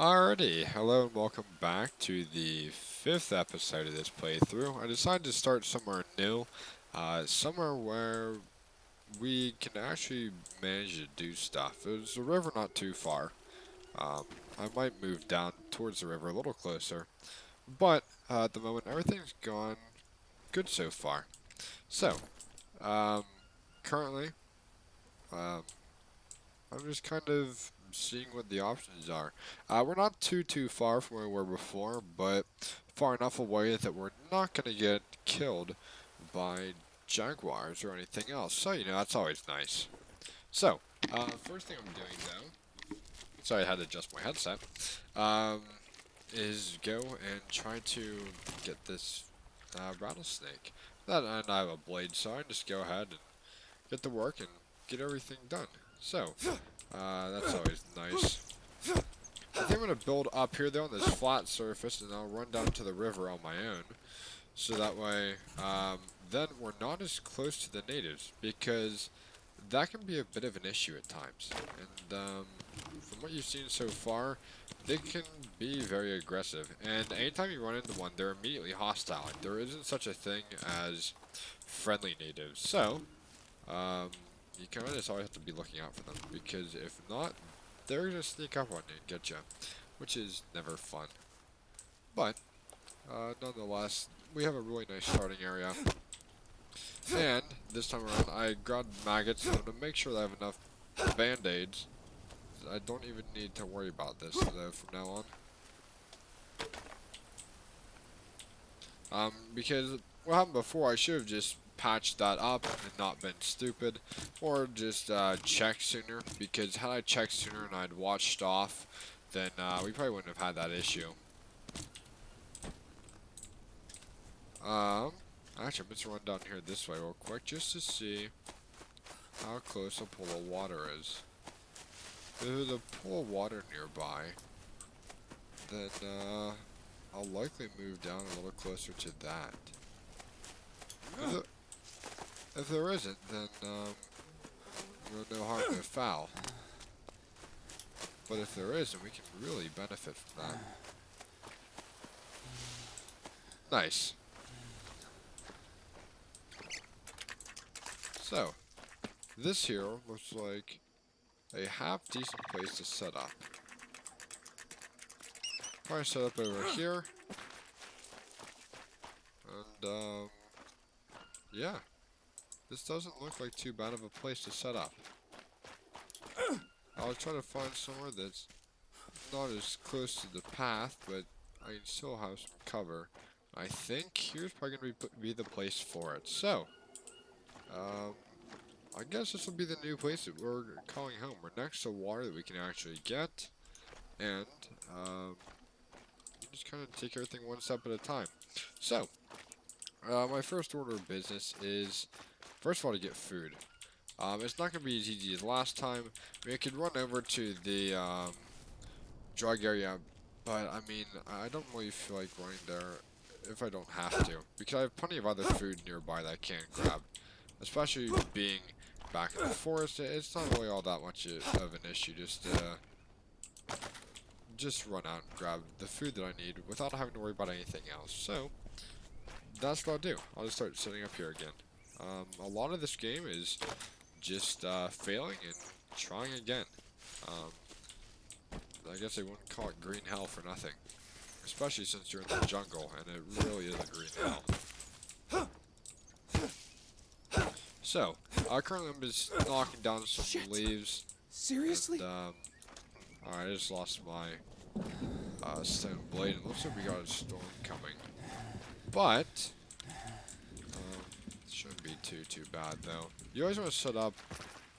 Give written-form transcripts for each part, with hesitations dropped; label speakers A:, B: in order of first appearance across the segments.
A: Alrighty, hello and welcome back to the fifth episode of this playthrough. I decided to start somewhere new, somewhere where we can actually manage to do stuff. There's a river not too far. Um, I might move down towards the river a little closer, but at the moment everything's gone good so far. So, um, currently, um, I'm just kind of seeing what the options are. We're not too far from where we were before, but far enough away that we're not going to get killed by jaguars or anything else. So, that's always nice. So, first thing I'm doing though, sorry I had to adjust my headset, um, is go and try to get this rattlesnake. And I have a blade, so I just go ahead and get to work and get everything done. So, that's always nice. I think I'm going to build up here though on this flat surface and I'll run down to the river on my own. So that way, then we're not as close to the natives because that can be a bit of an issue at times. And from what you've seen so far, they can be very aggressive. And anytime you run into one, they're immediately hostile. Like, there isn't such a thing as friendly natives. So, um, you kind of just always have to be looking out for them because if not, they're gonna sneak up on you and get you, which is never fun. But nonetheless, we have a really nice starting area. And this time around, I grabbed maggots to make sure that I have enough band-aids. I don't even need to worry about this though from now on. Because what happened before, I should have just patched that up and not been stupid, or just checked sooner. Because had I checked sooner and I'd watched off, then we probably wouldn't have had that issue. Um, Actually, I'm just run down here this way real quick just to see how close a pool of water is. If there's a pool of water nearby, then I'll likely move down a little closer to that. If there isn't, then no harm, no foul. But if there is, then we can really benefit from that. Nice. So, this here looks like a half decent place to set up. Probably set up over here. And, yeah. This doesn't look like too bad of a place to set up. I'll try to find somewhere that's not as close to the path, but I can still have some cover. I think here's probably going to be the place for it. So, um, I guess this will be the new place that we're calling home. We're next to water that we can actually get, and just kind of take everything one step at a time. So, my first order of business is, first of all, to get food. It's not going to be as easy as last time. I mean, I could run over to the drug area, but I mean, I don't really feel like running there if I don't have to, because I have plenty of other food nearby that I can grab. Especially being back in the forest, it's not really all that much of an issue. Just run out and grab the food that I need without having to worry about anything else. So that's what I'll do. I'll just start setting up here again. A lot of this game is just failing and trying again. Um, I guess they wouldn't call it green hell for nothing. Especially since you're in the jungle, and it really is a green hell. So, currently I'm just knocking down some leaves.
B: Seriously?
A: And, alright, I just lost my stone blade. It looks like we got a storm coming. But, shouldn't be too bad though. You always want to set up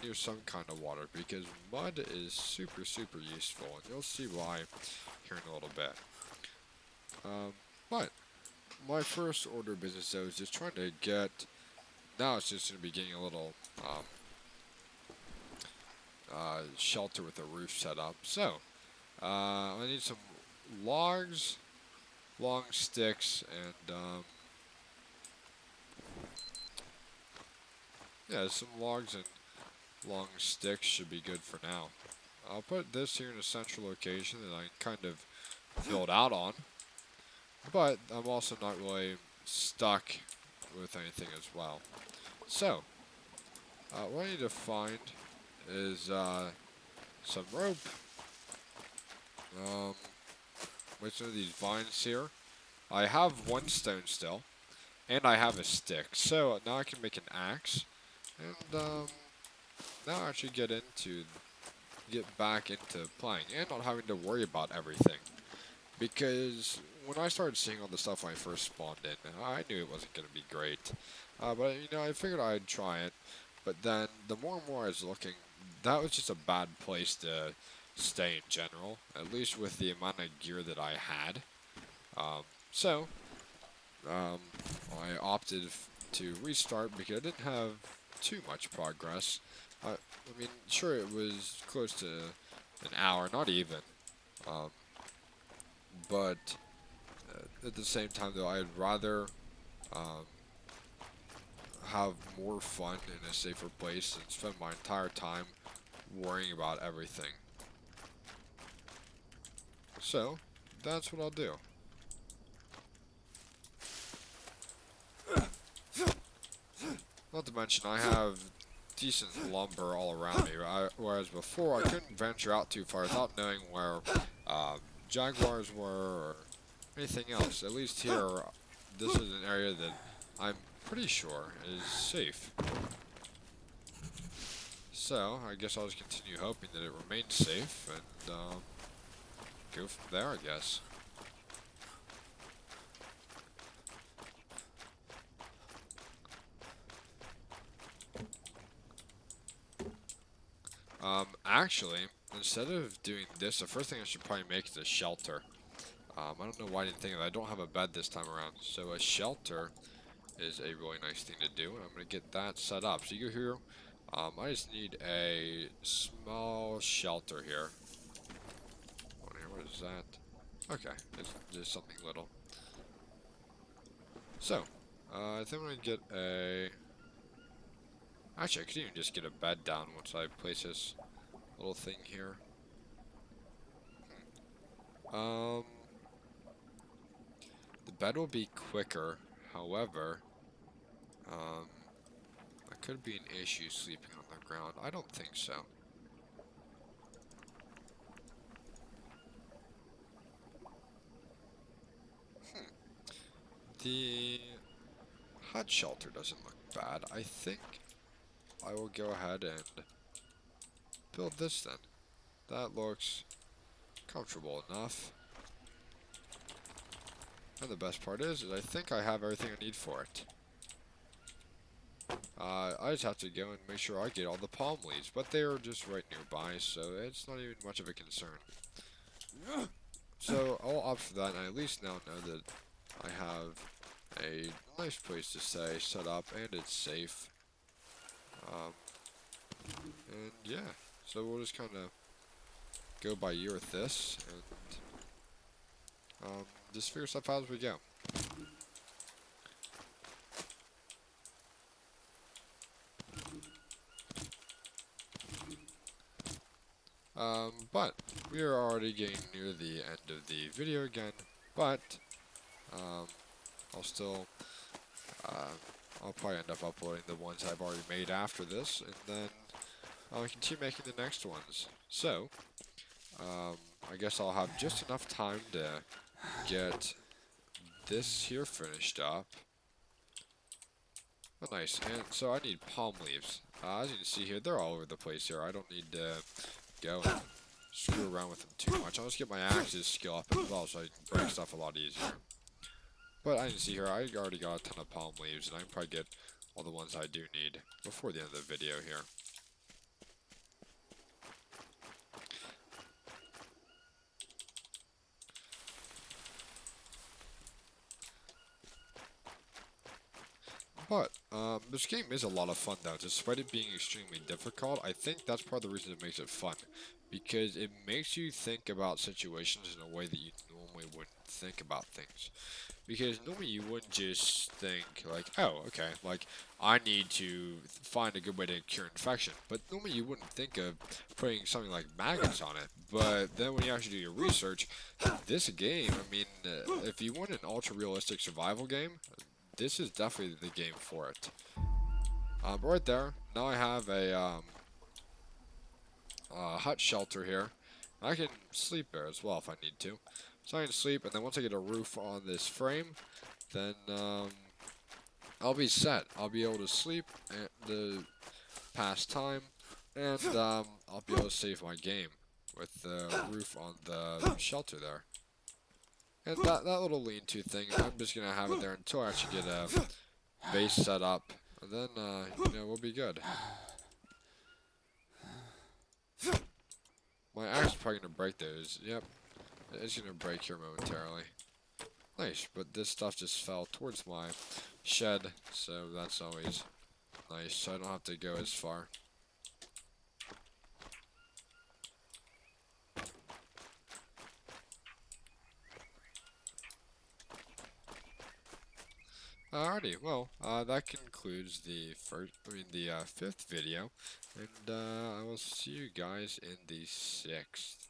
A: near some kind of water because mud is super useful, and you'll see why here in a little bit. But my first order of business though is just trying to get. Now it's just going to be getting a little shelter with a roof set up. So I need some logs, long sticks, and yeah, some logs and long sticks should be good for now. I'll put this here in a central location that I kind of filled out on. But I'm also not really stuck with anything as well. So, what I need to find is some rope. With some of these vines here. I have one stone still, and I have a stick. So now I can make an axe, and now I actually get back into playing, and not having to worry about everything. Because when I started seeing all the stuff when I first spawned in, I knew it wasn't going to be great. But, you know, I figured I'd try it. But then, the more and more I was looking, that was just a bad place to stay in general. At least with the amount of gear that I had. So, I opted to restart because I didn't have too much progress. I mean, sure, it was close to an hour, not even. Um, but at the same time, though, I'd rather um, have more fun in a safer place than spend my entire time worrying about everything. So, that's what I'll do. Not to mention, I have decent lumber all around me, whereas before I couldn't venture out too far without knowing where jaguars were or anything else. At least here, this is an area that I'm pretty sure is safe. So, I guess I'll just continue hoping that it remains safe and go from there, I guess. Actually, instead of doing this, the first thing I should probably make is a shelter. I don't know why I didn't think of that. I don't have a bed this time around, so a shelter is a really nice thing to do, and I'm going to get that set up. So you go here, I just need a small shelter here. What is that? Okay, it's just something little. So, I think I'm going to get a... Actually, I could even just get a bed down once I place this little thing here. The bed will be quicker, however, that could be an issue sleeping on the ground. I don't think so. The hut shelter doesn't look bad. I think I will go ahead and build this then. That looks comfortable enough. And the best part is I think I have everything I need for it. I just have to go and make sure I get all the palm leaves, but they are just right nearby, so it's not even much of a concern. So I'll opt for that, and I at least now know that I have a nice place to stay set up, and it's safe. And yeah, so we'll just kind of go by ear with this, and just figure stuff out as we go. But we are already getting near the end of the video again, but I'll still, I'll probably end up uploading the ones I've already made after this, and then I'll continue making the next ones. So, I guess I'll have just enough time to get this here finished up. Oh, nice. And so I need palm leaves. As you can see here, they're all over the place here. I don't need to go and screw around with them too much. I'll just get my axes skill up as well so I can break stuff a lot easier. But I can see here, I already got a ton of palm leaves, and I can probably get all the ones I do need before the end of the video here. But, this game is a lot of fun though. Despite it being extremely difficult, I think that's part of the reason it makes it fun. because it makes you think about situations in a way that you normally wouldn't think about things. Because normally you wouldn't just think like, oh, okay, like I need to find a good way to cure infection. But normally you wouldn't think of putting something like maggots on it. But then when you actually do your research, this game, I mean, if you want an ultra realistic survival game, this is definitely the game for it. Right there, now I have a hut shelter here. I can sleep there as well if I need to. So I can sleep, and then once I get a roof on this frame, then I'll be set. I'll be able to sleep and pass time, and I'll be able to save my game with the roof on the shelter there. And that little lean-to thing, I'm just gonna have it there until I actually get a base set up, and then we'll be good. My axe is probably gonna break those. Yep, it's gonna break here momentarily. Nice, but this stuff just fell towards my shed, so that's always nice. So I don't have to go as far. Alrighty, well, that concludes the fifth video, and I will see you guys in the sixth.